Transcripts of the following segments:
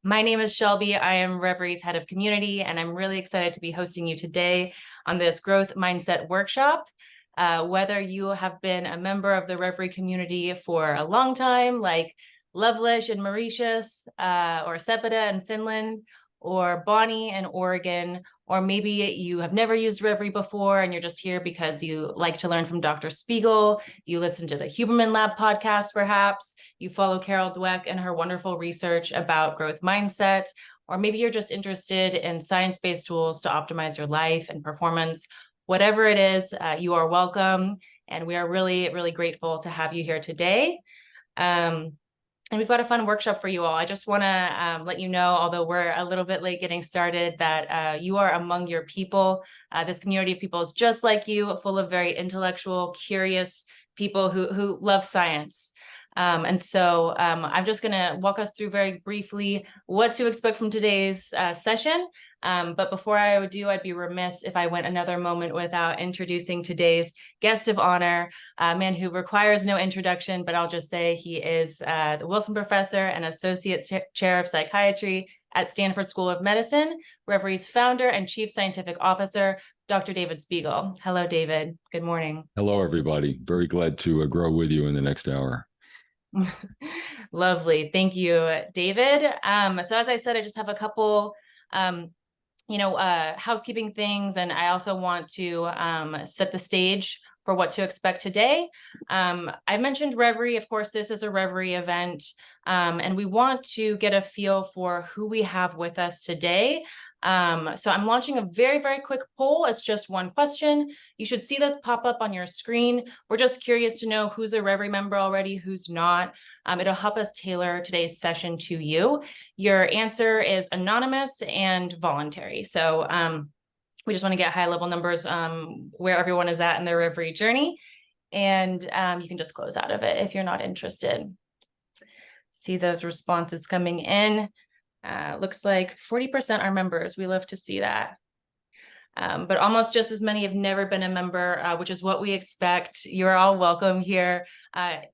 My name is Shelby. I am Reveries Head of Community, and I'm really excited to be hosting you today on this growth mindset workshop. Whether you have been a member of the Reverie community for a long time, like Lovelish and Mauritius, or Sepida in Finland, or Bonnie in Oregon, or maybe you have never used Reverie before and you're just here because you like to learn from Dr. Spiegel, you listen to the Huberman Lab podcast perhaps, you follow Carol Dweck and her wonderful research about growth mindset, or maybe you're just interested in science-based tools to optimize your life and performance. Whatever it is, you are welcome, and we are really, really grateful to have you here today. And we've got a fun workshop for you all. I just want to let you know, although we're a little bit late getting started, that you are among your people. This community of people is just like you, full of very intellectual, curious people who love science. And so I'm just going to walk us through very briefly what to expect from today's session. But before I would do, I'd be remiss if I went another moment without introducing today's guest of honor, a man who requires no introduction, but I'll just say he is the Wilson Professor and Associate Chair of Psychiatry at Stanford School of Medicine, Reverie's founder and Chief Scientific Officer, Dr. David Spiegel. Hello, David. Good morning. Hello, everybody. Very glad to grow with you in the next hour. Lovely. Thank you, David. So as I said, I just have a couple housekeeping things, and I also want to set the stage for what to expect today. I mentioned Reverie. Of course, this is a Reverie event, and we want to get a feel for who we have with us today. So I'm launching a very, very quick poll. It's just one question. You should see this pop up on your screen. We're just curious to know who's a Reverie member already, who's not. It'll help us tailor today's session to you. Your answer is anonymous and voluntary. So we just want to get high level numbers where everyone is at in their Reverie journey. And you can just close out of it if you're not interested. See those responses coming in. Looks like 40% are members. We love to see that. But almost just as many have never been a member, which is what we expect. You're all welcome here,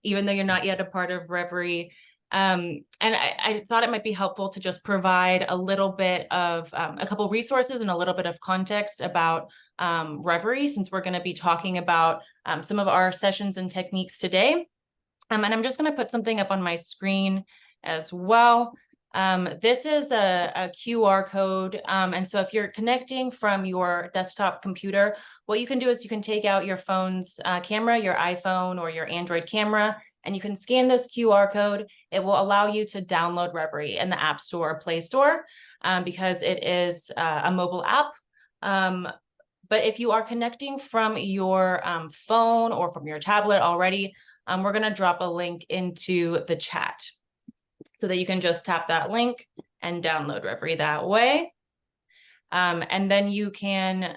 even though you're not yet a part of Reverie. And I thought it might be helpful to just provide a little bit of a couple resources and a little bit of context about Reverie, since we're going to be talking about some of our sessions and techniques today. And I'm just going to put something up on my screen as well. This is a QR code. And so if you're connecting from your desktop computer, what you can do is you can take out your phone's camera, your iPhone or your Android camera, and you can scan this QR code. It will allow you to download Reverie in the App Store or Play Store because it is a mobile app. But if you are connecting from your phone or from your tablet already, we're going to drop a link into the chat, so that you can just tap that link and download Reverie that way. And then you can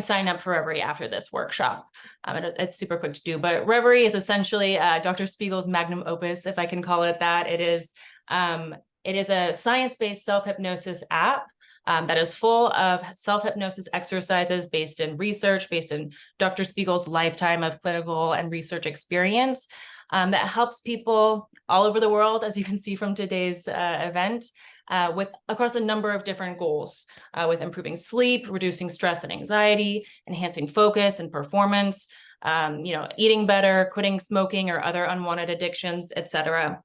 sign up for Reverie after this workshop. It's super quick to do, but Reverie is essentially Dr. Spiegel's magnum opus, if I can call it that. It is a science-based self-hypnosis app that is full of self-hypnosis exercises based in research, based in Dr. Spiegel's lifetime of clinical and research experience. That helps people all over the world, as you can see from today's event, across a number of different goals, with improving sleep, reducing stress and anxiety, enhancing focus and performance, eating better, quitting smoking or other unwanted addictions, etc.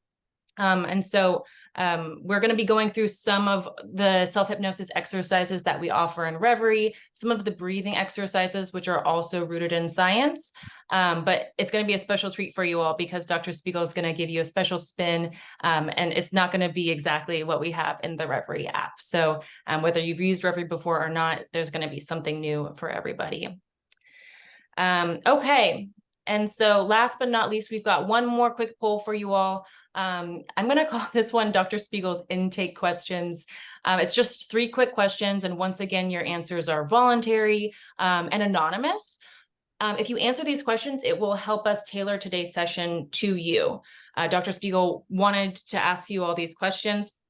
And so we're going to be going through some of the self-hypnosis exercises that we offer in Reverie, some of the breathing exercises, which are also rooted in science. But it's going to be a special treat for you all because Dr. Spiegel is going to give you a special spin, and it's not going to be exactly what we have in the Reverie app. So whether you've used Reverie before or not, there's going to be something new for everybody. Okay. And so last but not least, we've got one more quick poll for you all. I'm going to call this one Dr. Spiegel's intake questions. It's just 3 quick questions. And once again, your answers are voluntary and anonymous. If you answer these questions, it will help us tailor today's session to you. Dr. Spiegel wanted to ask you all these questions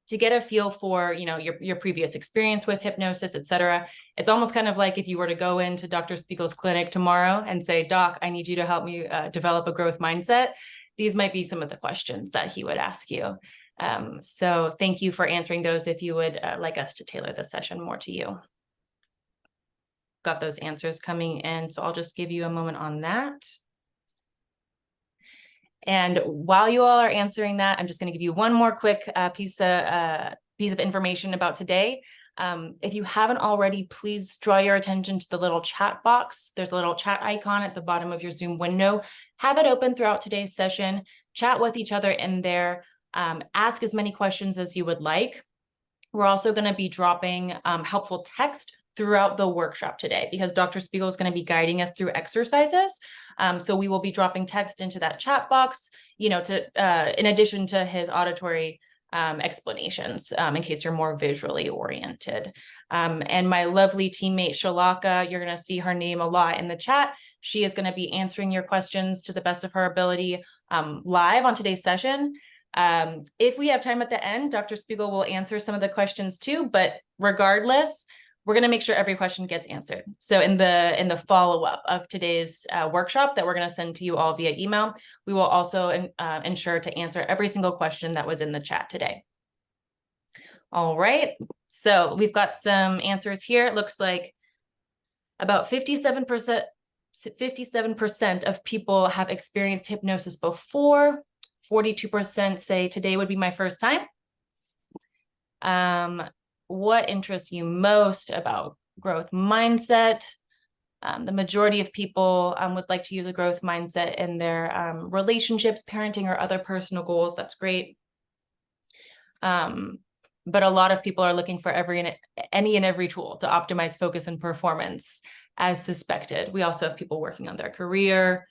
to get a feel for, your previous experience with hypnosis, et cetera. It's almost kind of like if you were to go into Dr. Spiegel's clinic tomorrow and say, Doc, I need you to help me develop a growth mindset. These might be some of the questions that he would ask you. So thank you for answering those if you would like us to tailor the session more to you. Got those answers coming in, so I'll just give you a moment on that. And while you all are answering that, I'm just going to give you one more quick piece of information about today. If you haven't already, please draw your attention to the little chat box. There's a little chat icon at the bottom of your Zoom window. Have it open throughout today's session. Chat with each other in there. Ask as many questions as you would like. We're also going to be dropping helpful text throughout the workshop today because Dr. Spiegel is going to be guiding us through exercises. So we will be dropping text into that chat box, in addition to his auditory explanations, in case you're more visually oriented. And my lovely teammate, Shalaka, you're going to see her name a lot in the chat. She is going to be answering your questions to the best of her ability live on today's session. If we have time at the end, Dr. Spiegel will answer some of the questions too, but regardless, we're going to make sure every question gets answered. So in the follow-up of today's workshop that we're going to send to you all via email, we will also ensure to answer every single question that was in the chat today. All right, so we've got some answers here. It looks like about 57% of people have experienced hypnosis before. 42% say today would be my first time. What interests you most about growth mindset? The majority of people would like to use a growth mindset in their relationships, parenting, or other personal goals. That's great. But a lot of people are looking for any and every tool to optimize focus and performance, as suspected. We also have people working on their career.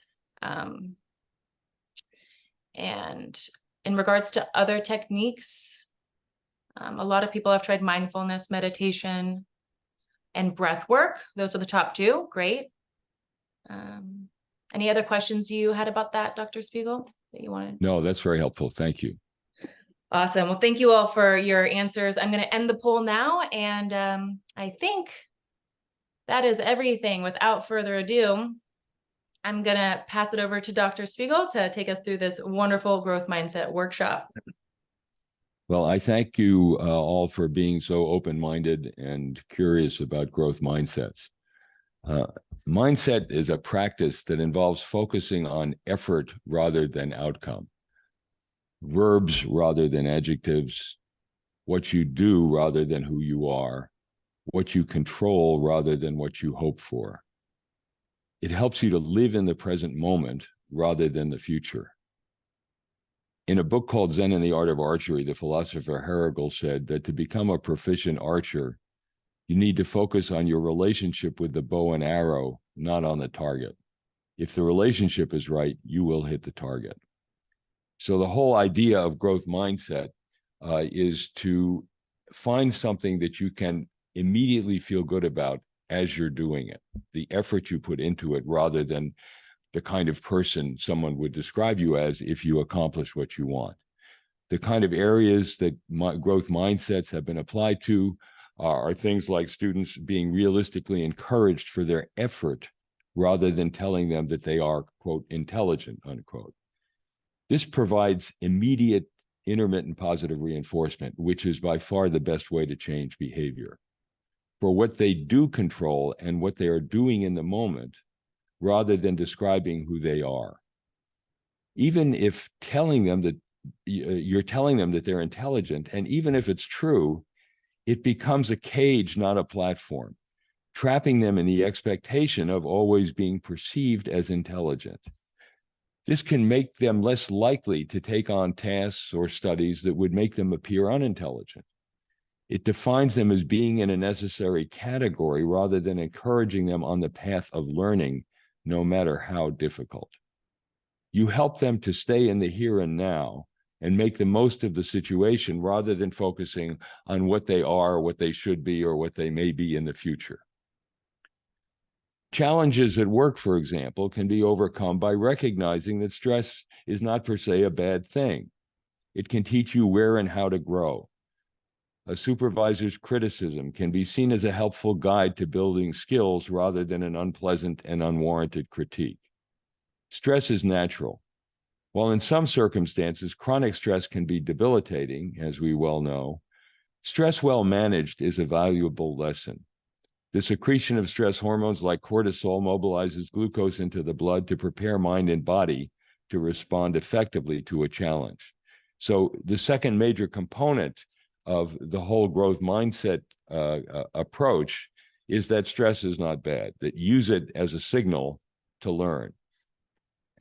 And in regards to other techniques, a lot of people have tried mindfulness, meditation, and breath work. Those are the top two. Great. Any other questions you had about that, Dr. Spiegel, that you wanted? No, that's very helpful. Thank you. Awesome. Well, thank you all for your answers. I'm going to end the poll now, and I think that is everything. Without further ado, I'm going to pass it over to Dr. Spiegel to take us through this wonderful growth mindset workshop. Well, I thank you all for being so open-minded and curious about growth mindsets. Mindset is a practice that involves focusing on effort rather than outcome, verbs rather than adjectives, what you do rather than who you are, what you control rather than what you hope for. It helps you to live in the present moment rather than the future. In a book called Zen and the Art of Archery, the philosopher Herigel said that to become a proficient archer, you need to focus on your relationship with the bow and arrow, not on the target. If the relationship is right, you will hit the target. So the whole idea of growth mindset is to find something that you can immediately feel good about as you're doing it, the effort you put into it, rather than the kind of person someone would describe you as if you accomplish what you want. The kind of areas that growth mindsets have been applied to are things like students being realistically encouraged for their effort rather than telling them that they are, quote, intelligent, unquote. This provides immediate, intermittent positive reinforcement, which is by far the best way to change behavior for what they do control and what they are doing in the moment, rather than describing who they are. Even if telling them that you're telling them that they're intelligent, and even if it's true, it becomes a cage, not a platform, trapping them in the expectation of always being perceived as intelligent. This can make them less likely to take on tasks or studies that would make them appear unintelligent. It defines them as being in a necessary category rather than encouraging them on the path of learning, no matter how difficult. You help them to stay in the here and now and make the most of the situation rather than focusing on what they are, what they should be, or what they may be in the future. Challenges at work, for example, can be overcome by recognizing that stress is not per se a bad thing. It can teach you where and how to grow. A supervisor's criticism can be seen as a helpful guide to building skills rather than an unpleasant and unwarranted critique. Stress is natural. While in some circumstances, chronic stress can be debilitating, as we well know, stress well managed is a valuable lesson. The secretion of stress hormones like cortisol mobilizes glucose into the blood to prepare mind and body to respond effectively to a challenge. So the second major component of the whole growth mindset approach is that stress is not bad, that use it as a signal to learn.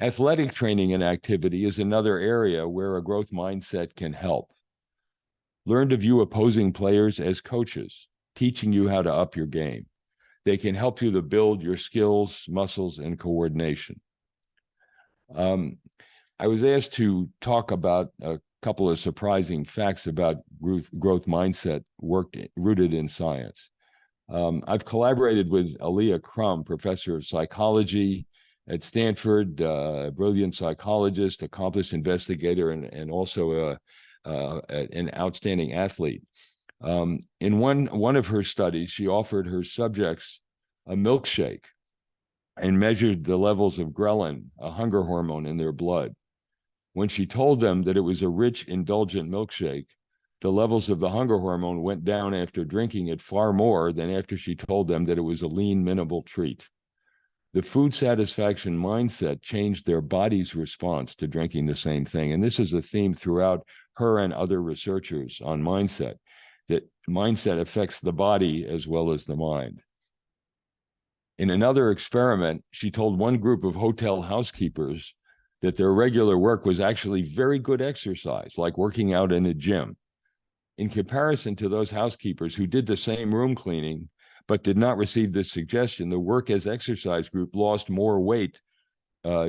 Athletic training and activity is another area where a growth mindset can help. Learn to view opposing players as coaches, teaching you how to up your game. They can help you to build your skills, muscles, and coordination. I was asked to talk about a couple of surprising facts about growth mindset work rooted in science. I've collaborated with Aliyah Crum, professor of psychology at Stanford, brilliant psychologist, accomplished investigator, and also an outstanding athlete. In one of her studies, she offered her subjects a milkshake and measured the levels of ghrelin, a hunger hormone, in their blood. When she told them that it was a rich, indulgent milkshake, the levels of the hunger hormone went down after drinking it far more than after she told them that it was a lean, minimal treat. The food satisfaction mindset changed their body's response to drinking the same thing. And this is a theme throughout her and other researchers on mindset, that mindset affects the body as well as the mind. In another experiment, she told one group of hotel housekeepers that their regular work was actually very good exercise, like working out in a gym. In comparison to those housekeepers who did the same room cleaning, but did not receive this suggestion, the work as exercise group lost more weight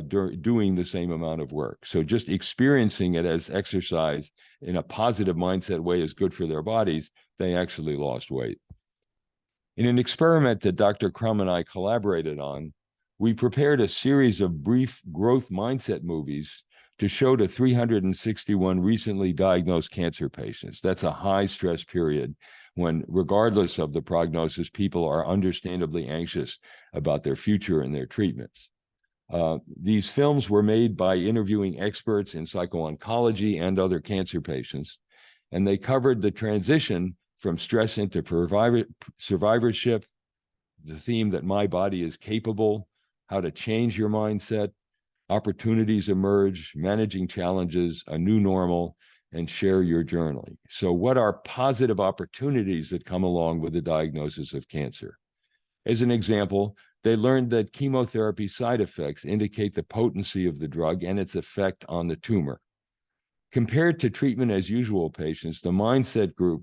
doing the same amount of work. So just experiencing it as exercise in a positive mindset way is good for their bodies, they actually lost weight. In an experiment that Dr. Crum and I collaborated on, we prepared a series of brief growth mindset movies to show to 361 recently diagnosed cancer patients. That's a high stress period when, regardless of the prognosis, people are understandably anxious about their future and their treatments. These films were made by interviewing experts in psycho-oncology and other cancer patients, and they covered the transition from stress into survivorship, the theme that my body is capable, how to change your mindset, opportunities emerge, managing challenges, a new normal, and share your journaling. So what are positive opportunities that come along with the diagnosis of cancer? As an example, they learned that chemotherapy side effects indicate the potency of the drug and its effect on the tumor. Compared to treatment as usual patients, the mindset group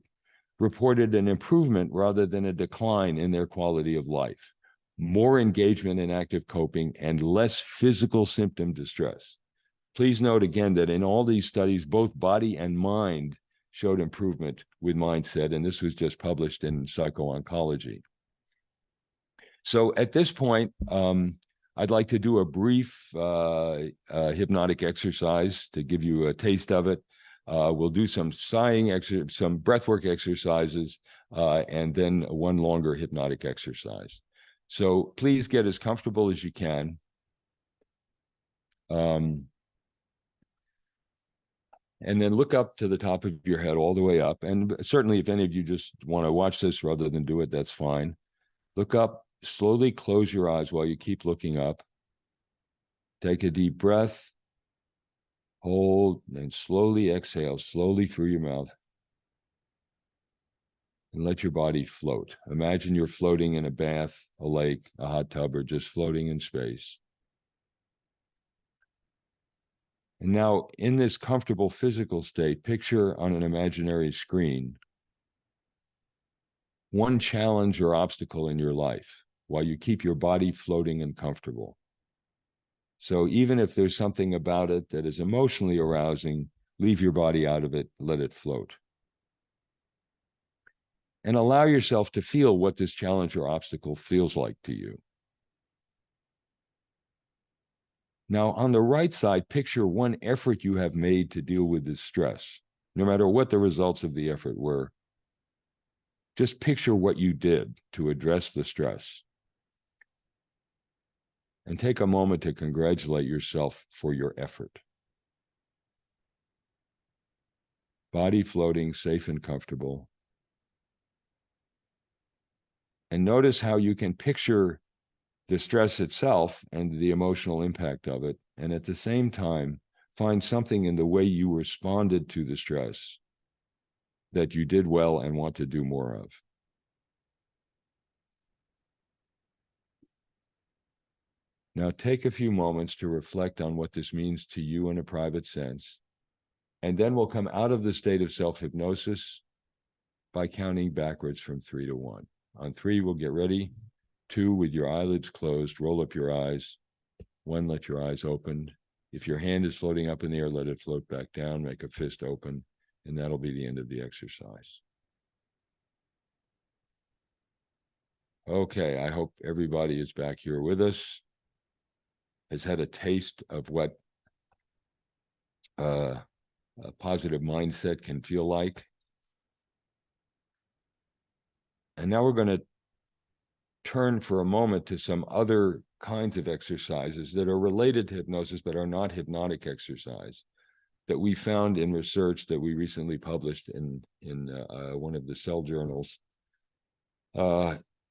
reported an improvement rather than a decline in their quality of life, more engagement in active coping, and less physical symptom distress. Please note again that in all these studies, both body and mind showed improvement with mindset, and this was just published in Psycho-Oncology. So at this point, I'd like to do a brief hypnotic exercise to give you a taste of it. We'll do some sighing, some breathwork exercises, and then one longer hypnotic exercise. So please get as comfortable as you can. And then look up to the top of your head all the way up. And certainly if any of you just want to watch this rather than do it, that's fine. Look up, slowly close your eyes while you keep looking up. Take a deep breath, hold, and slowly exhale, slowly through your mouth. And let your body float. Imagine you're floating in a bath, a lake, a hot tub, or just floating in space. And now, in this comfortable physical state, picture on an imaginary screen one challenge or obstacle in your life while you keep your body floating and comfortable. So even if there's something about it that is emotionally arousing, leave your body out of it, let it float. And allow yourself to feel what this challenge or obstacle feels like to you. Now, on the right side, picture one effort you have made to deal with this stress, no matter what the results of the effort were. Just picture what you did to address the stress. And take a moment to congratulate yourself for your effort. body floating, safe and comfortable. And notice how you can picture the stress itself and the emotional impact of it, and at the same time, find something in the way you responded to the stress that you did well and want to do more of. Now take a few moments to reflect on what this means to you in a private sense, and then we'll come out of the state of self-hypnosis by counting backwards from 3 to 1. On 3, we'll get ready. 2, with your eyelids closed, roll up your eyes. 1, let your eyes open. If your hand is floating up in the air, let it float back down, make a fist open, and that'll be the end of the exercise. Okay, I hope everybody is back here with us, has had a taste of what a positive mindset can feel like. And now we're going to turn for a moment to some other kinds of exercises that are related to hypnosis but are not hypnotic exercise that we found in research that we recently published in one of the Cell journals,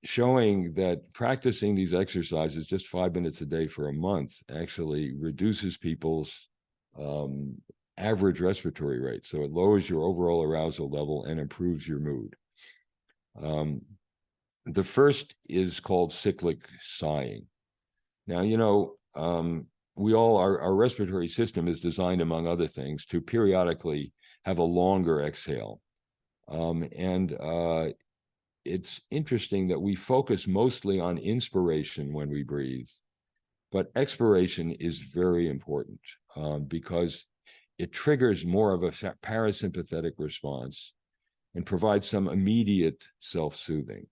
showing that practicing these exercises just 5 minutes a day for a month actually reduces people's average respiratory rate. So it lowers your overall arousal level and improves your mood. The first is called cyclic sighing. Now, you know, our respiratory system is designed, among other things, to periodically have a longer exhale. It's interesting that we focus mostly on inspiration when we breathe, but expiration is very important because it triggers more of a parasympathetic response and provides some immediate self-soothing.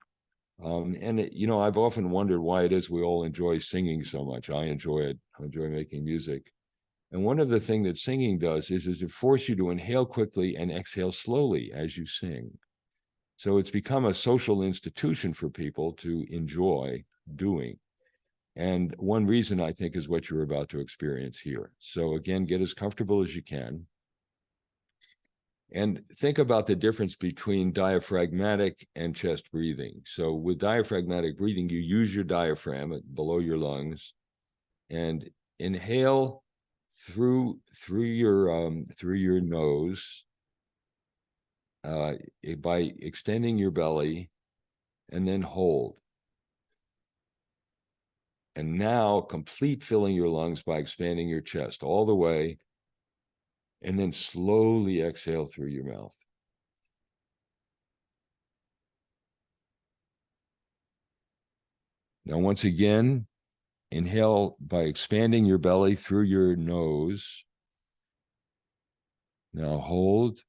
You know, I've often wondered why it is we all enjoy singing so much. I enjoy it. I enjoy making music. And one of the things that singing does is it forces you to inhale quickly and exhale slowly as you sing. So it's become a social institution for people to enjoy doing. And one reason, I think, is what you're about to experience here. So again, get as comfortable as you can. And think about the difference between diaphragmatic and chest breathing. So with diaphragmatic breathing, you use your diaphragm below your lungs and inhale through your nose by extending your belly, and then hold. And now complete filling your lungs by expanding your chest all the way, and then slowly exhale through your mouth. Now, once again, inhale by expanding your belly through your nose. Now hold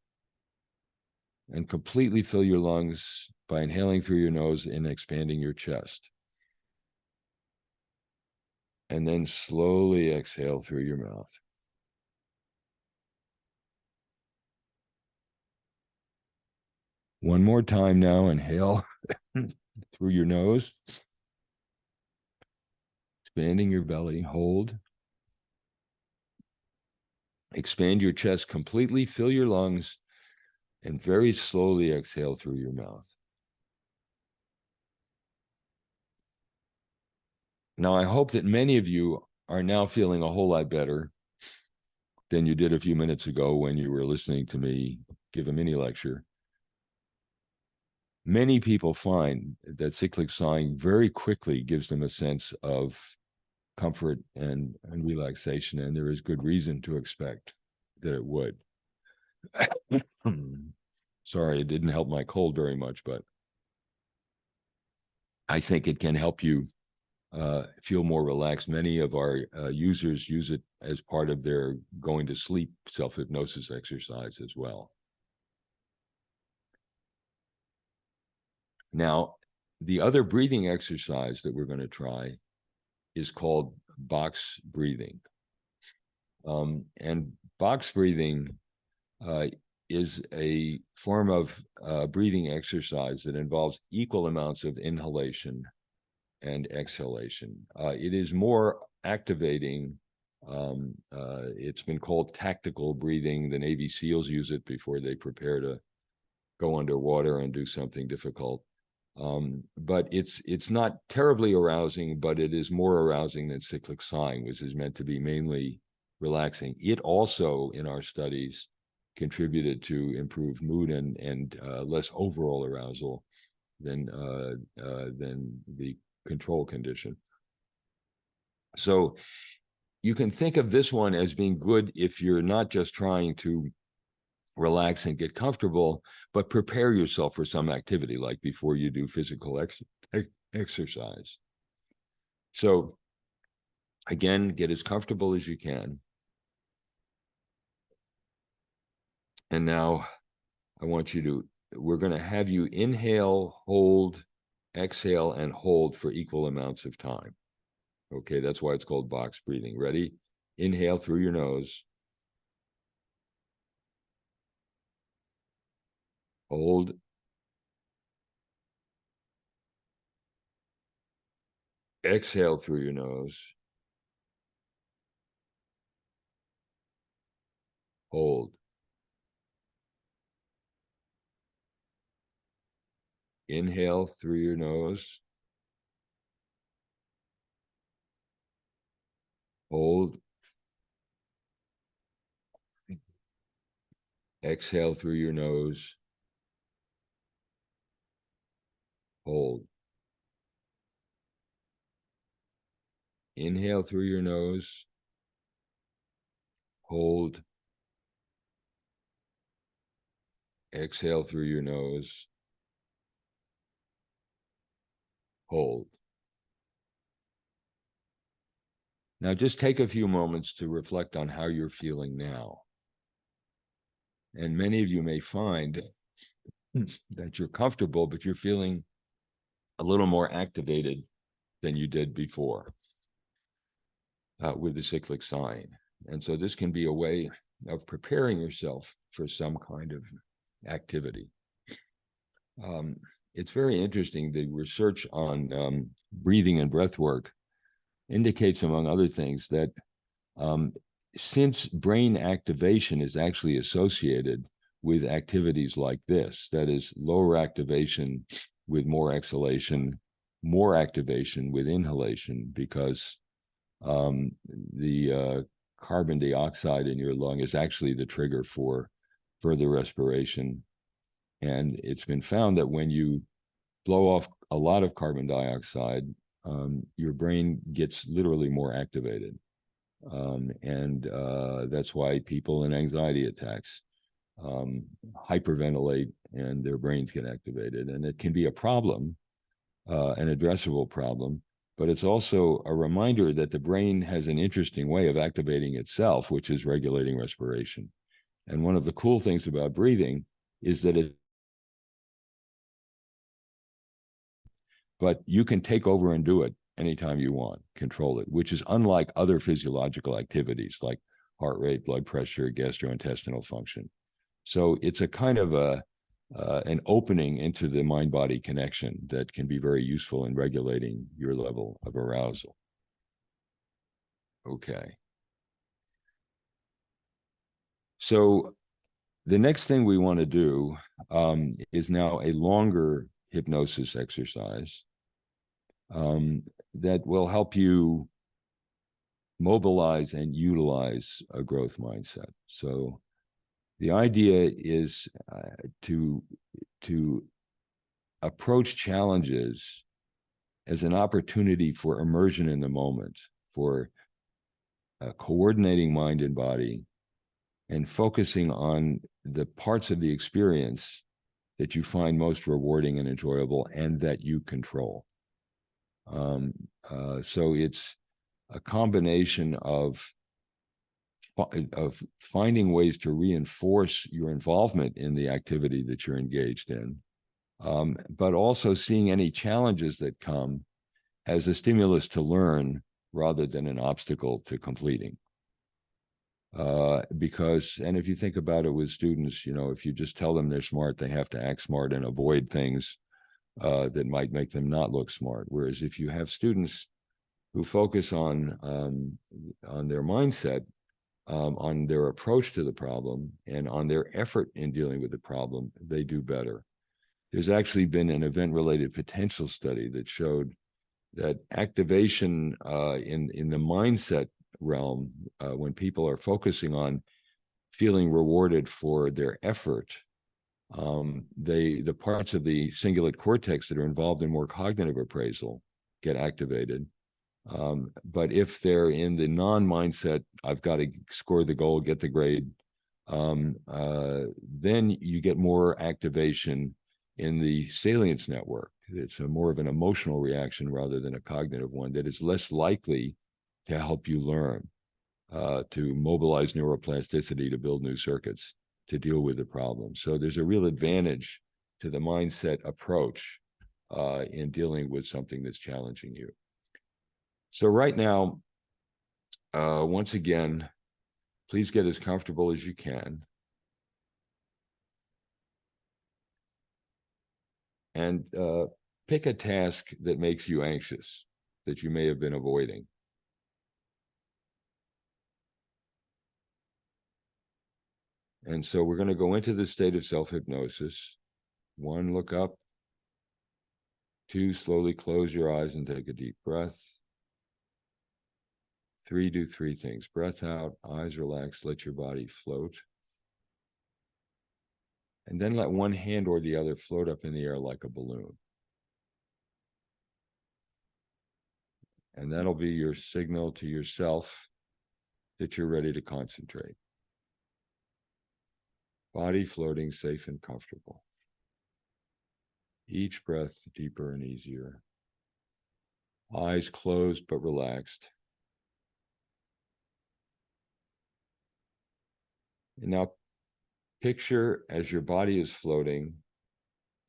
and completely fill your lungs by inhaling through your nose and expanding your chest. And then slowly exhale through your mouth. One more time now, inhale through your nose, expanding your belly, hold. Expand your chest completely, fill your lungs, and very slowly exhale through your mouth. Now, I hope that many of you are now feeling a whole lot better than you did a few minutes ago when you were listening to me give a mini lecture. Many people find that cyclic sighing very quickly gives them a sense of comfort and relaxation, and there is good reason to expect that it would. Sorry, it didn't help my cold very much, but I think it can help you feel more relaxed. Many of our users use it as part of their going to sleep self-hypnosis exercise as well. Now, the other breathing exercise that we're going to try is called box breathing. And box breathing is a form of breathing exercise that involves equal amounts of inhalation and exhalation. It is more activating It's been called tactical breathing. The Navy SEALs use it before they prepare to go underwater and do something difficult. But it's not terribly arousing, but it is more arousing than cyclic sighing, which is meant to be mainly relaxing. It also, in our studies, contributed to improved mood and less overall arousal than the control condition. So you can think of this one as being good if you're not just trying to relax and get comfortable, but prepare yourself for some activity, like before you do physical exercise. So again, get as comfortable as you can. And now we're going to have you inhale, hold, exhale, and hold for equal amounts of time. Okay, that's why it's called box breathing. Ready? Inhale through your nose. Hold. Exhale through your nose. Hold. Inhale through your nose. Hold. Exhale through your nose. Hold. Inhale through your nose. Hold. Exhale through your nose. Hold. Now just take a few moments to reflect on how you're feeling now. And many of you may find that you're comfortable, but you're feeling a little more activated than you did before with the cyclic sighing. And so this can be a way of preparing yourself for some kind of activity. It's very interesting. The research on breathing and breath work indicates, among other things, that since brain activation is actually associated with activities like this, that is, lower activation with more exhalation, more activation with inhalation, because the carbon dioxide in your lung is actually the trigger for further respiration. And it's been found that when you blow off a lot of carbon dioxide, your brain gets literally more activated. And that's why people in anxiety attacks hyperventilate and their brains get activated. And it can be a problem, an addressable problem, but it's also a reminder that the brain has an interesting way of activating itself, which is regulating respiration. And one of the cool things about breathing is that but you can take over and do it anytime you want, control it, which is unlike other physiological activities like heart rate, blood pressure, gastrointestinal function. So it's a kind of an opening into the mind-body connection that can be very useful in regulating your level of arousal. Okay. So the next thing we want to do is now a longer hypnosis exercise that will help you mobilize and utilize a growth mindset. So the idea is to approach challenges as an opportunity for immersion in the moment, for coordinating mind and body, and focusing on the parts of the experience that you find most rewarding and enjoyable and that you control. So it's a combination of finding ways to reinforce your involvement in the activity that you're engaged in, but also seeing any challenges that come as a stimulus to learn rather than an obstacle to completing. Because, and if you think about it with students, you know, if you just tell them they're smart, they have to act smart and avoid things that might make them not look smart. Whereas if you have students who focus on their mindset, on their approach to the problem, and on their effort in dealing with the problem, they do better. There's actually been an event-related potential study that showed that activation in the mindset realm, when people are focusing on feeling rewarded for their effort, the parts of the cingulate cortex that are involved in more cognitive appraisal get activated. But if they're in the non-mindset, I've got to score the goal, get the grade, then you get more activation in the salience network. It's more of an emotional reaction rather than a cognitive one that is less likely to help you learn, to mobilize neuroplasticity, to build new circuits, to deal with the problem. So there's a real advantage to the mindset approach in dealing with something that's challenging you. So right now, once again, please get as comfortable as you can. And pick a task that makes you anxious, that you may have been avoiding. And so we're going to go into the state of self-hypnosis. 1, look up. 2, slowly close your eyes and take a deep breath. 3, do 3 things. Breath out, eyes relaxed, let your body float. And then let one hand or the other float up in the air like a balloon. And that'll be your signal to yourself that you're ready to concentrate. Body floating, safe and comfortable. Each breath deeper and easier. Eyes closed but relaxed. And now picture, as your body is floating,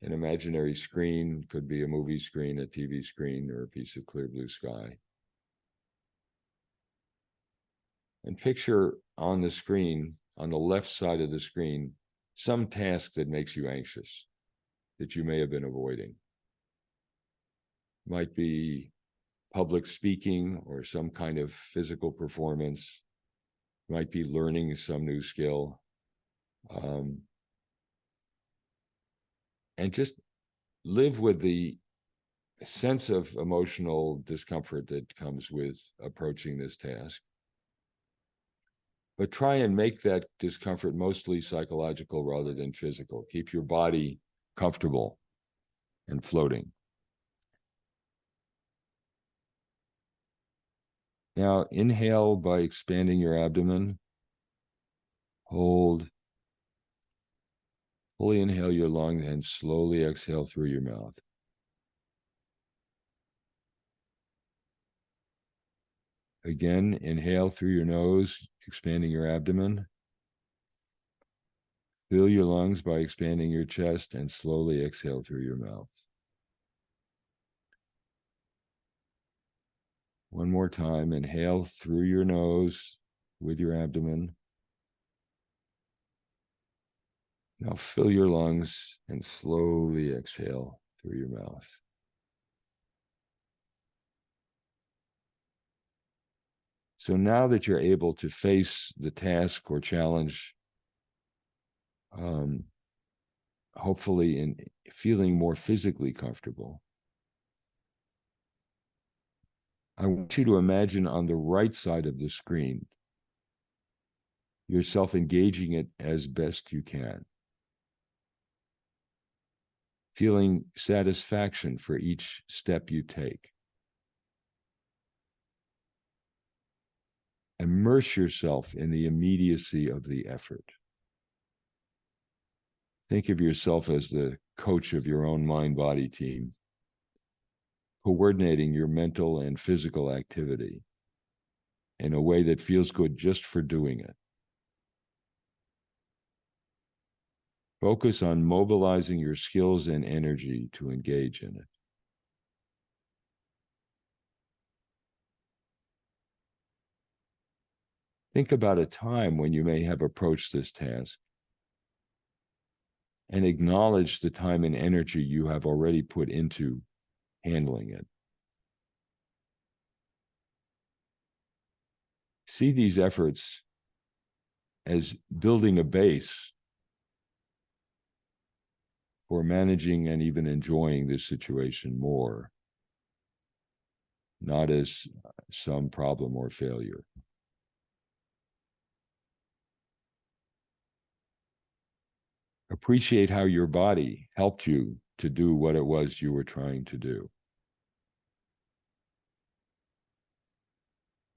an imaginary screen, could be a movie screen, a TV screen, or a piece of clear blue sky. And picture on the screen, on the left side of the screen, some task that makes you anxious, that you may have been avoiding. Might be public speaking or some kind of physical performance. Might be learning some new skill. And just live with the sense of emotional discomfort that comes with approaching this task. But try and make that discomfort mostly psychological rather than physical. Keep your body comfortable and floating. Now, inhale by expanding your abdomen. Hold. Fully inhale your lungs and slowly exhale through your mouth. Again, inhale through your nose, expanding your abdomen. Fill your lungs by expanding your chest and slowly exhale through your mouth. One more time, inhale through your nose with your abdomen. Now fill your lungs and slowly exhale through your mouth. So now that you're able to face the task or challenge, hopefully in feeling more physically comfortable, I want you to imagine on the right side of the screen, yourself engaging it as best you can, feeling satisfaction for each step you take. Immerse yourself in the immediacy of the effort. Think of yourself as the coach of your own mind-body team, coordinating your mental and physical activity in a way that feels good just for doing it. Focus on mobilizing your skills and energy to engage in it. Think about a time when you may have approached this task and acknowledge the time and energy you have already put into handling it. see these efforts as building a base for managing and even enjoying this situation more, not as some problem or failure. Appreciate how your body helped you to do what it was you were trying to do.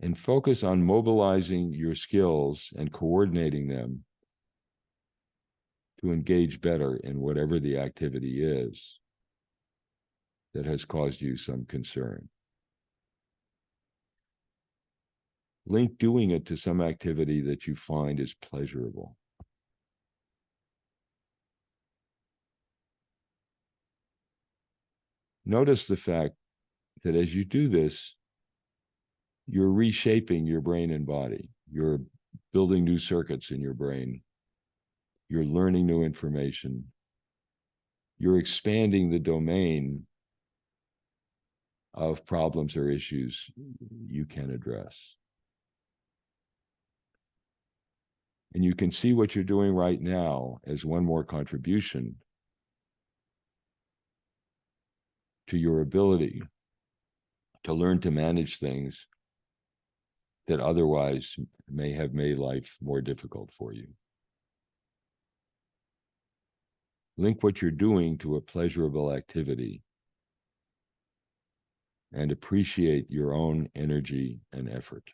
And focus on mobilizing your skills and coordinating them to engage better in whatever the activity is that has caused you some concern. Link doing it to some activity that you find is pleasurable. Notice the fact that as you do this, you're reshaping your brain and body. You're building new circuits in your brain. You're learning new information. You're expanding the domain of problems or issues you can address. And you can see what you're doing right now as one more contribution to your ability to learn to manage things that otherwise may have made life more difficult for you. Link what you're doing to a pleasurable activity and appreciate your own energy and effort.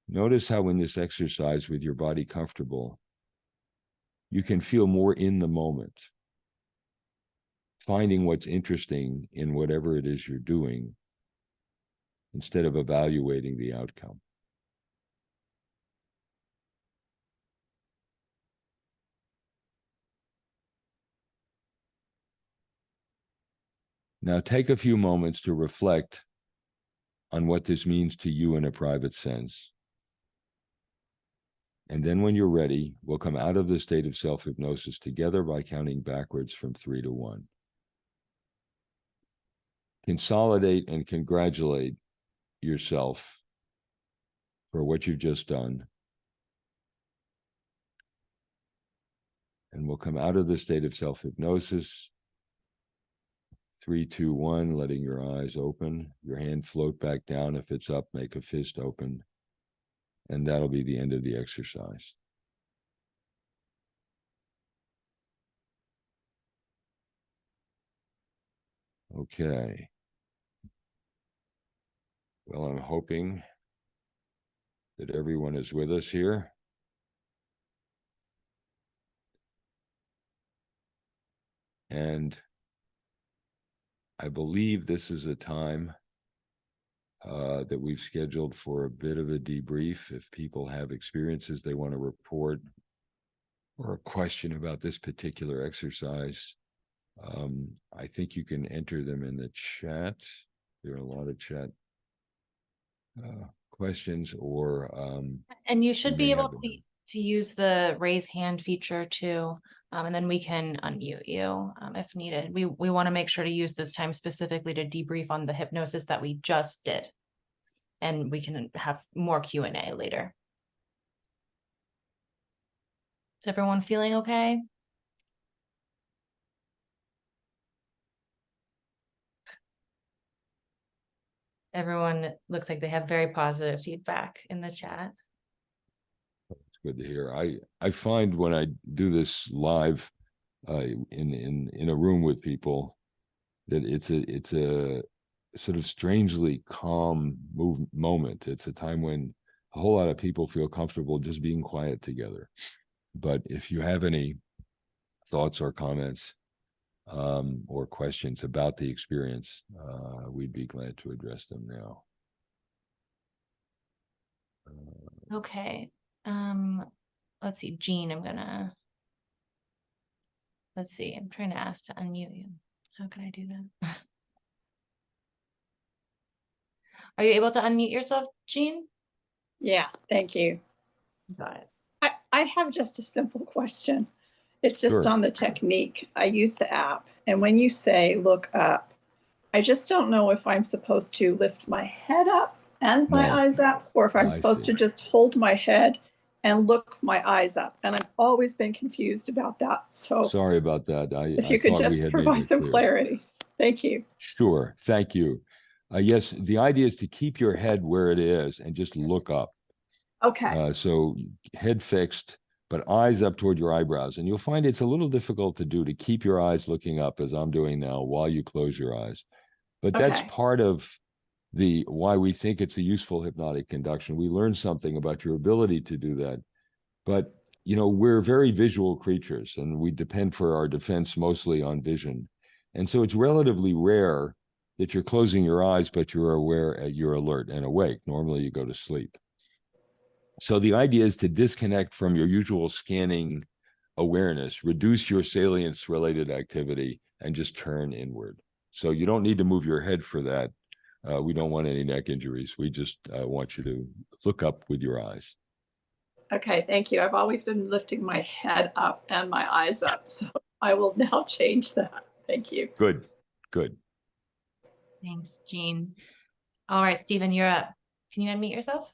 Notice how in this exercise with your body comfortable, you can feel more in the moment, finding what's interesting in whatever it is you're doing instead of evaluating the outcome. Now take a few moments to reflect on what this means to you in a private sense. And then when you're ready, we'll come out of the state of self-hypnosis together by counting backwards from 3 to 1. Consolidate and congratulate yourself for what you've just done. And we'll come out of the state of self-hypnosis. 3, 2, 1, letting your eyes open. Your hand float back down. If it's up, make a fist open. And that'll be the end of the exercise. Okay. Well, I'm hoping that everyone is with us here. And I believe this is a time that we've scheduled for a bit of a debrief. If people have experiences they want to report or a question about this particular exercise, I think you can enter them in the chat. There are a lot of chat questions, or and you should be able them. to use the raise hand feature too, and then we can unmute you if needed. We want to make sure to use this time specifically to debrief on the hypnosis that we just did, and we can have more Q&A later. Is everyone feeling okay? Everyone looks like they have very positive feedback in the chat. It's good to hear. I find when I do this live in a room with people that it's a sort of strangely calm moment. It's a time when a whole lot of people feel comfortable just being quiet together. But if you have any thoughts or comments or questions about the experience, we'd be glad to address them now. Okay. Let's see, Jean, let's see, I'm trying to ask to unmute you. How can I do that? Are you able to unmute yourself, Jean? Yeah, thank you. Got it. I have just a simple question. It's just Sure. on the technique. I use the app, and when you say look up, I just don't know if I'm supposed to lift my head up and my No. eyes up, or if I'm I supposed see. to just hold my head and look my eyes up. And I've always been confused about that. So Sorry about that. if I you could thought we just had made provide that some clear. clarity. Thank you. Sure. Thank you. Yes, the idea is to keep your head where it is and just look up. Okay. So head fixed, but eyes up toward your eyebrows. And you'll find it's a little difficult to do, to keep your eyes looking up as I'm doing now while you close your eyes. But that's Okay. part of the why we think it's a useful hypnotic induction. We learn something about your ability to do that. But you know, we're very visual creatures, and we depend for our defense mostly on vision. And so it's relatively rare that you're closing your eyes, but you're aware, you're alert and awake. Normally you go to sleep. So the idea is to disconnect from your usual scanning awareness, reduce your salience related activity, and just turn inward. So you don't need to move your head for that. We don't want any neck injuries. We just want you to look up with your eyes. Okay. Thank you. I've always been lifting my head up and my eyes up. So I will now change that. Thank you. Good, good. Thanks, Jean. All right, Stephen, you're up. Can you unmute yourself?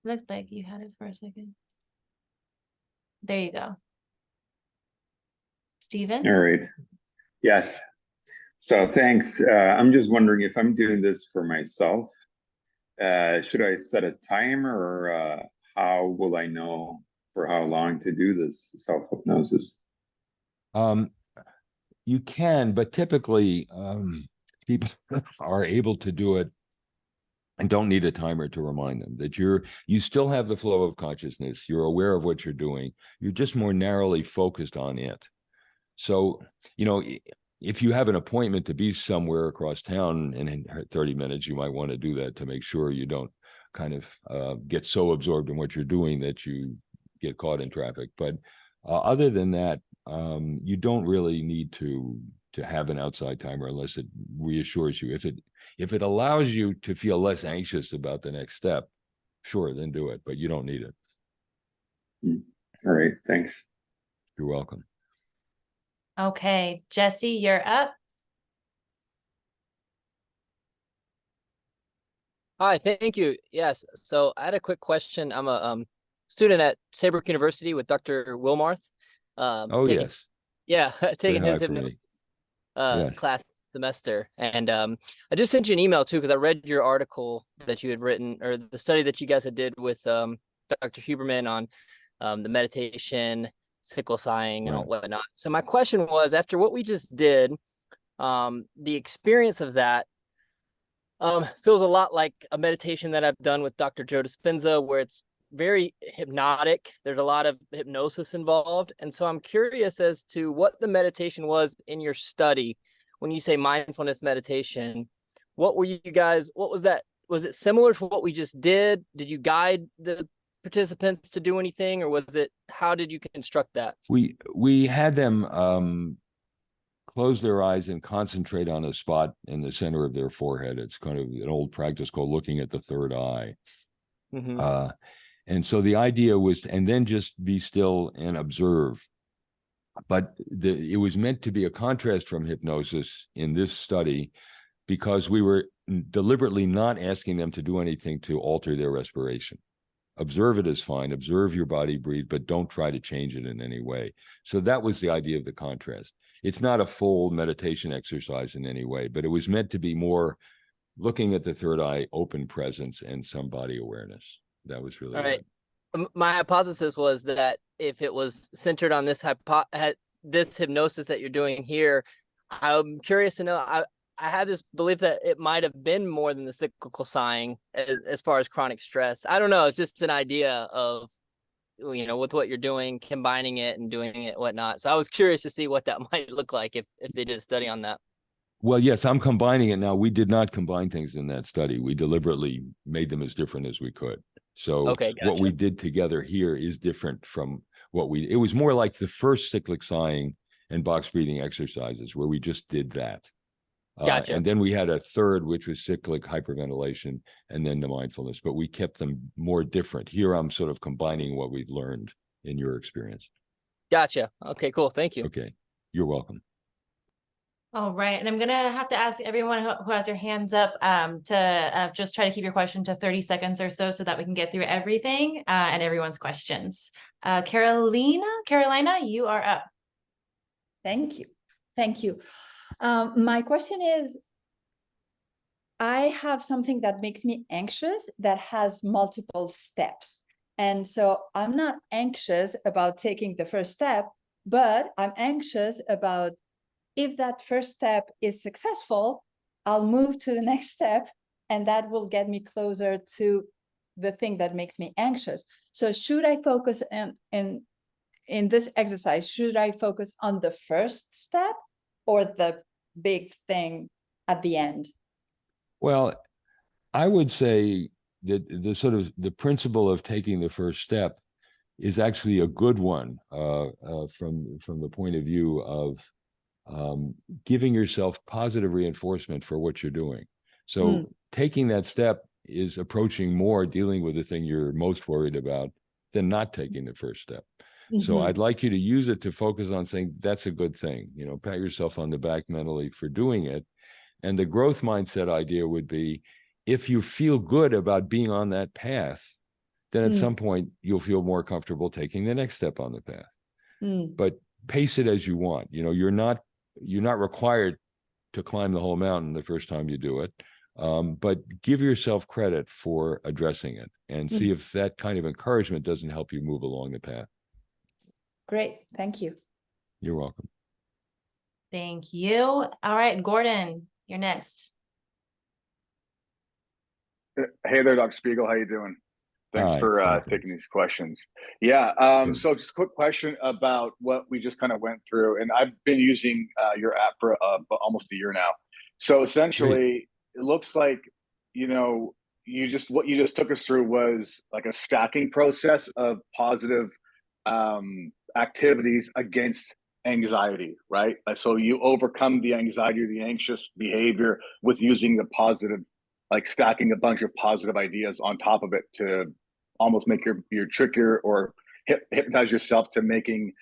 Looks like you had it for a second. There you go. Stephen? All right. Yes. So thanks. I'm just wondering if I'm doing this for myself, should I set a timer, or how will I know for how long to do this self-hypnosis? You can, but typically people are able to do it and don't need a timer to remind them that you still have the flow of consciousness. You're aware of what you're doing. You're just more narrowly focused on it. So, you know, if you have an appointment to be somewhere across town in 30 minutes, you might want to do that to make sure you don't kind of get so absorbed in what you're doing that you get caught in traffic. But other than that, you don't really need to have an outside timer unless it reassures you. If it allows you to feel less anxious about the next step, sure, then do it, but you don't need it. All right, thanks. You're welcome. Okay, Jesse, you're up. Hi, thank you. Yes, so I had a quick question. I'm a student at Saybrook University with Dr. Wilmarth. Oh, yes. Yeah, taking high his for me. hypnosis Yes. class semester. And I just sent you an email too, because I read your article that you had written, or the study that you guys had did with Dr. Huberman on the meditation, cyclic sighing, and all whatnot. So my question was, after what we just did, the experience of that feels a lot like a meditation that I've done with Dr. Joe Dispenza, where it's very hypnotic. There's a lot of hypnosis involved. And so I'm curious as to what the meditation was in your study. When you say mindfulness meditation, what was that? Was it similar to what we just did? Did you guide the participants to do anything, or how did you construct that? We had them close their eyes and concentrate on a spot in the center of their forehead. It's kind of an old practice called looking at the third eye. Mm-hmm. And so the idea was, and then just be still and observe. But it was meant to be a contrast from hypnosis in this study, because we were deliberately not asking them to do anything to alter their respiration. Observe it is fine. Observe your body breathe, but don't try to change it in any way. So that was the idea of the contrast. It's not a full meditation exercise in any way, but it was meant to be more looking at the third eye, open presence, and some body awareness. That was really all right. My hypothesis was that if it was centered on this hypnosis that you're doing here, I'm curious to know. I had this belief that it might have been more than the cyclical sighing as far as chronic stress. I don't know. It's just an idea of, with what you're doing, combining it and doing it, whatnot. So I was curious to see what that might look like if they did a study on that. Well, yes, I'm combining it now. We did not combine things in that study. We deliberately made them as different as we could. So okay, gotcha. What we did together here is different from it was more like the first cyclic sighing and box breathing exercises where we just did that. Gotcha. And then we had a third, which was cyclic hyperventilation, and then the mindfulness, but we kept them more different. Here I'm sort of combining what we've learned in your experience. Gotcha. Okay, cool. Thank you. Okay, you're welcome. All right, and I'm gonna have to ask everyone who has their hands up to just try to keep your question to 30 seconds or so that we can get through everything and everyone's questions. Carolina, you are up. Thank you. Thank you. My question is, I have something that makes me anxious that has multiple steps. And so I'm not anxious about taking the first step, but I'm anxious about if that first step is successful, I'll move to the next step, and that will get me closer to the thing that makes me anxious. So should I focus in this exercise, should I focus on the first step or the big thing at the end? Well, I would say that the principle of taking the first step is actually a good one from the point of view of giving yourself positive reinforcement for what you're doing. So taking that step is approaching more dealing with the thing you're most worried about than not taking the first step. So I'd like you to use it to focus on saying, that's a good thing, pat yourself on the back mentally for doing it. And the growth mindset idea would be, if you feel good about being on that path, then at some point you'll feel more comfortable taking the next step on the path. But pace it as you want. You're not required to climb the whole mountain the first time you do it. But give yourself credit for addressing it and see if that kind of encouragement doesn't help you move along the path. Great. Thank you. You're welcome. Thank you. All right, Gordon, you're next. Hey there, Dr. Spiegel. How you doing? Thanks Hi, for thanks. taking these questions. Yeah. So just a quick question about what we just kind of went through, and I've been using your app for almost a year now. So essentially, it looks like what you just took us through was like a stacking process of positive activities against anxiety, right? So you overcome the anxiety or the anxious behavior with using the positive, like stacking a bunch of positive ideas on top of it to almost make your trickier or hypnotize yourself to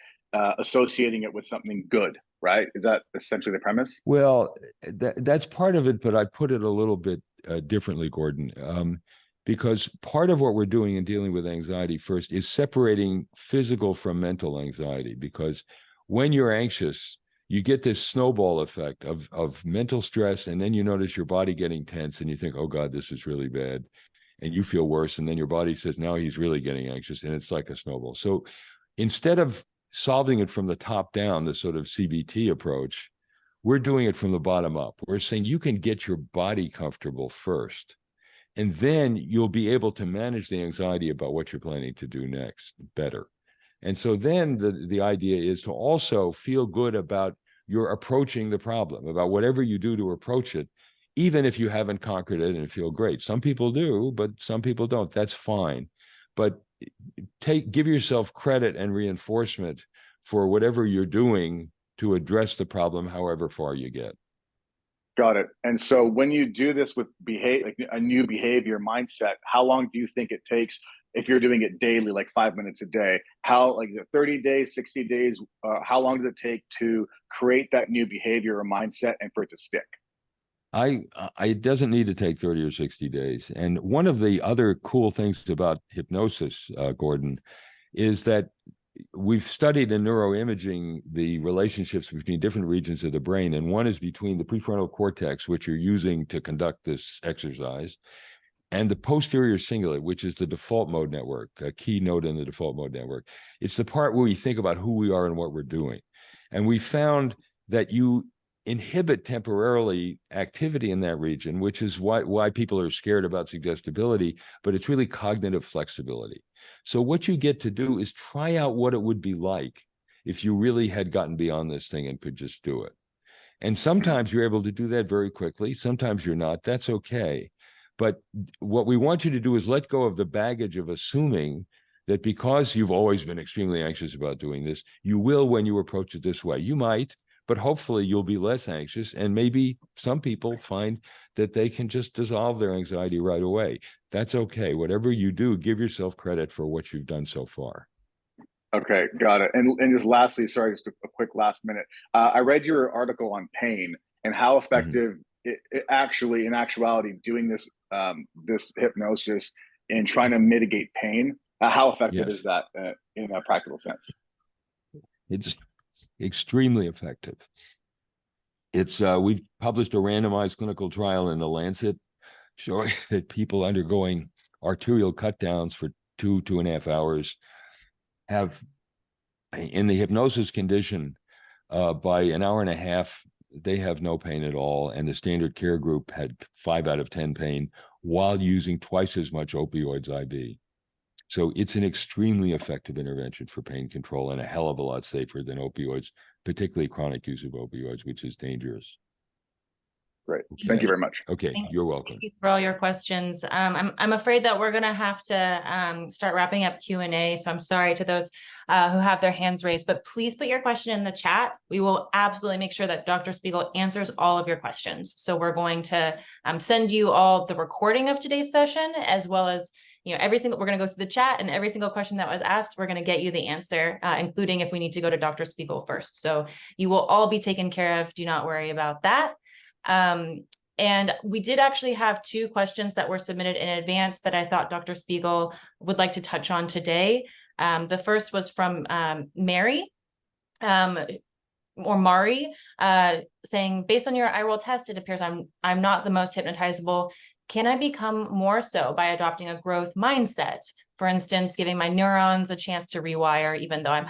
associating it with something good, right? Is that essentially the premise? Well, that's part of it, but I put it a little bit differently, Gordon, because part of what we're doing in dealing with anxiety first is separating physical from mental anxiety, because when you're anxious, you get this snowball effect of mental stress, and then you notice your body getting tense and you think, oh God, this is really bad. And you feel worse. And then your body says, now he's really getting anxious. And it's like a snowball. So instead of solving it from the top down, the sort of CBT approach, we're doing it from the bottom up. We're saying you can get your body comfortable first, and then you'll be able to manage the anxiety about what you're planning to do next better. And so then the idea is to also feel good about your approaching the problem, about whatever you do to approach it, even if you haven't conquered it and feel great. Some people do, but some people don't. That's fine. But give yourself credit and reinforcement for whatever you're doing to address the problem, however far you get. Got it. And so when you do this with like a new behavior mindset, how long do you think it takes if you're doing it daily, like 5 minutes a day? How, like 30 days, 60 days, how long does it take to create that new behavior or mindset and for it to stick? It doesn't need to take 30 or 60 days. And one of the other cool things about hypnosis, Gordon, is that we've studied in neuroimaging the relationships between different regions of the brain. And one is between the prefrontal cortex, which you're using to conduct this exercise, and the posterior cingulate, which is the default mode network, a key node in the default mode network. It's the part where we think about who we are and what we're doing. And we found that you inhibit temporarily activity in that region, which is why people are scared about suggestibility, but it's really cognitive flexibility. So what you get to do is try out what it would be like if you really had gotten beyond this thing and could just do it. And sometimes you're able to do that very quickly. Sometimes you're not. That's okay. But what we want you to do is let go of the baggage of assuming that because you've always been extremely anxious about doing this, you will when you approach it this way. You might, but hopefully you'll be less anxious. And maybe some people find that they can just dissolve their anxiety right away. That's okay. Whatever you do, give yourself credit for what you've done so far. Okay, got it. And just lastly, sorry, just a quick last minute. I read your article on pain and how effective it actually, in actuality, doing this this hypnosis and trying to mitigate pain. How effective Yes. is that in a practical sense? It's extremely effective. It's we've published a randomized clinical trial in the Lancet showing that people undergoing arterial cut downs for 2.5 hours have, in the hypnosis condition, by an hour and a half, they have no pain at all. And the standard care group had 5 out of 10 pain while using twice as much opioids IV. So it's an extremely effective intervention for pain control and a hell of a lot safer than opioids, particularly chronic use of opioids, which is dangerous. Great. Thank you very much. Okay, you're welcome. Thank you for all your questions. I'm afraid that we're going to have to start wrapping up Q&A. So I'm sorry to those who have their hands raised, but please put your question in the chat. We will absolutely make sure that Dr. Spiegel answers all of your questions. So we're going to send you all the recording of today's session, as well as we're going to go through the chat, and every single question that was asked, we're going to get you the answer, including if we need to go to Dr. Spiegel first. So you will all be taken care of. Do not worry about that. And we did actually have 2 questions that were submitted in advance that I thought Dr. Spiegel would like to touch on today. The first was from Mary, or Mari, saying, based on your eye roll test, it appears I'm not the most hypnotizable. Can I become more so by adopting a growth mindset? For instance, giving my neurons a chance to rewire, even though I'm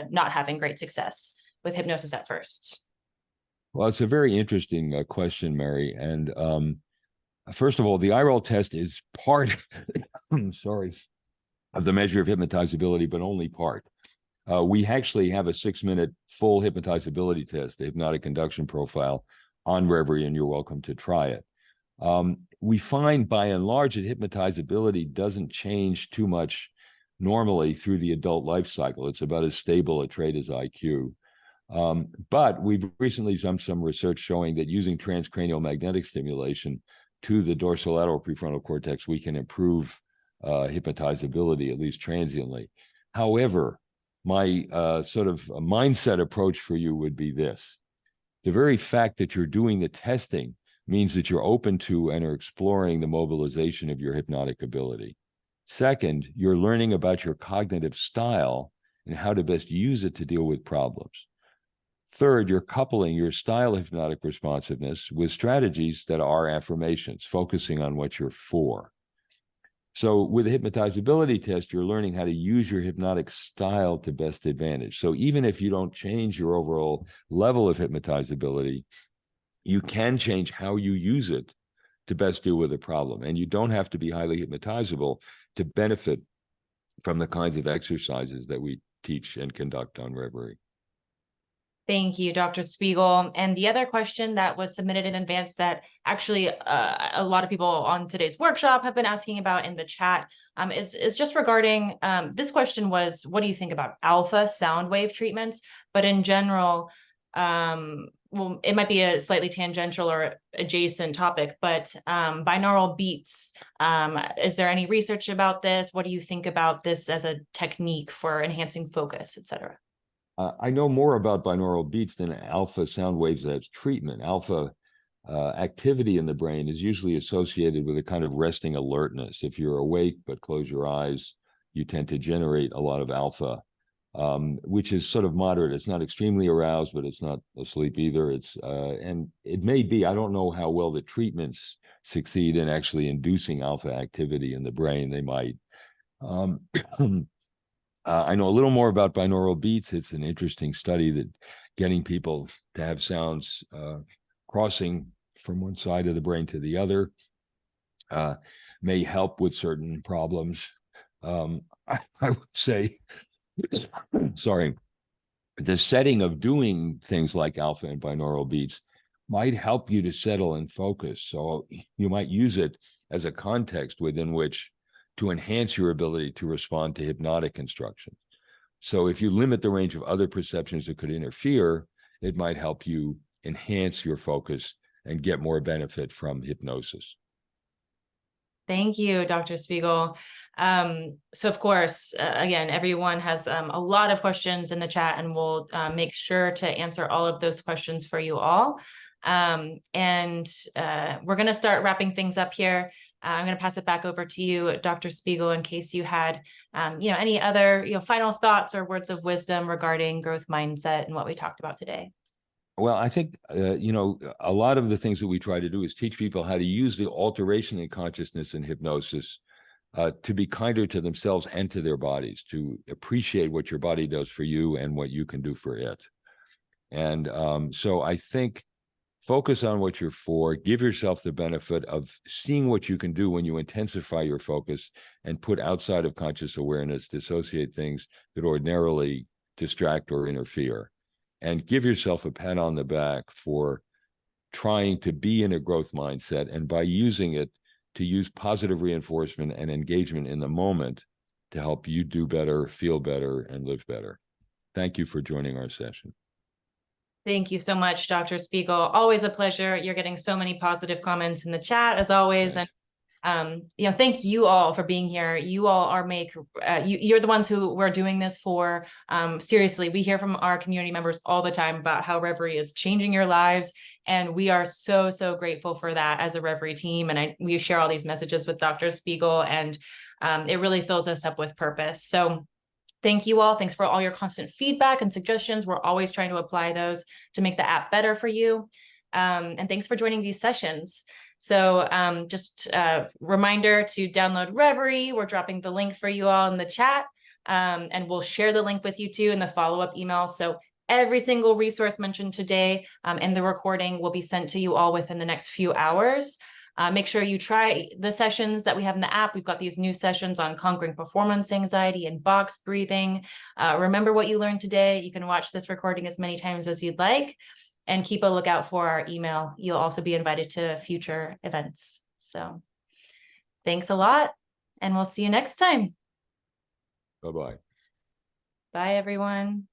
not having great success with hypnosis at first. Well, it's a very interesting question, Mary. And first of all, the eye roll test is part, sorry, of the measure of hypnotizability, but only part. We actually have a 6-minute full hypnotizability test, the hypnotic induction profile, on Reverie, and you're welcome to try it. We find by and large that hypnotizability doesn't change too much normally through the adult life cycle. It's about as stable a trait as IQ. But we've recently done some research showing that using transcranial magnetic stimulation to the dorsolateral prefrontal cortex, we can improve hypnotizability, at least transiently. However, my sort of mindset approach for you would be this. The very fact that you're doing the testing means that you're open to and are exploring the mobilization of your hypnotic ability. Second, you're learning about your cognitive style and how to best use it to deal with problems. Third, you're coupling your style of hypnotic responsiveness with strategies that are affirmations, focusing on what you're for. So with a hypnotizability test, you're learning how to use your hypnotic style to best advantage. So even if you don't change your overall level of hypnotizability, you can change how you use it to best deal with a problem. And you don't have to be highly hypnotizable to benefit from the kinds of exercises that we teach and conduct on Reverie. Thank you, Dr. Spiegel. And the other question that was submitted in advance that actually a lot of people on today's workshop have been asking about in the chat is just regarding, this question was, what do you think about alpha sound wave treatments? But in general, well, it might be a slightly tangential or adjacent topic, but binaural beats, is there any research about this? What do you think about this as a technique for enhancing focus, et cetera? I know more about binaural beats than alpha sound waves as treatment. Alpha activity in the brain is usually associated with a kind of resting alertness. If you're awake but close your eyes, you tend to generate a lot of alpha, which is sort of moderate. It's not extremely aroused, but it's not asleep either. And it may be, I don't know how well the treatments succeed in actually inducing alpha activity in the brain. They might. I know a little more about binaural beats. It's an interesting study that getting people to have sounds crossing from one side of the brain to the other may help with certain problems. I would say, sorry, the setting of doing things like alpha and binaural beats might help you to settle and focus. So you might use it as a context within which to enhance your ability to respond to hypnotic instructions. So if you limit the range of other perceptions that could interfere, it might help you enhance your focus and get more benefit from hypnosis. Thank you, Dr. Spiegel. So of course, again, everyone has a lot of questions in the chat, and we'll make sure to answer all of those questions for you all. And we're going to start wrapping things up here. I'm going to pass it back over to you, Dr. Spiegel, in case you had, any other, final thoughts or words of wisdom regarding growth mindset and what we talked about today. Well, I think, a lot of the things that we try to do is teach people how to use the alteration in consciousness and hypnosis to be kinder to themselves and to their bodies, to appreciate what your body does for you and what you can do for it. And so I think focus on what you're for, give yourself the benefit of seeing what you can do when you intensify your focus and put outside of conscious awareness, dissociate things that ordinarily distract or interfere. And give yourself a pat on the back for trying to be in a growth mindset, and by using it, to use positive reinforcement and engagement in the moment to help you do better, feel better, and live better. Thank you for joining our session. Thank you so much, Dr. Spiegel. Always a pleasure. You're getting so many positive comments in the chat, as always. Yes. And thank you all for being here. You all are you're the ones who we're doing this for. Seriously, we hear from our community members all the time about how Reverie is changing your lives. And we are so, so grateful for that as a Reverie team. And we share all these messages with Dr. Spiegel, and it really fills us up with purpose. So thank you all. Thanks for all your constant feedback and suggestions. We're always trying to apply those to make the app better for you. And thanks for joining these sessions. So just a reminder to download Reverie. We're dropping the link for you all in the chat, and we'll share the link with you too in the follow-up email. So every single resource mentioned today and the recording will be sent to you all within the next few hours. Make sure you try the sessions that we have in the app. We've got these new sessions on conquering performance anxiety and box breathing. Remember what you learned today. You can watch this recording as many times as you'd like, and keep a lookout for our email. You'll also be invited to future events. So thanks a lot, and we'll see you next time. Bye-bye. Bye, everyone.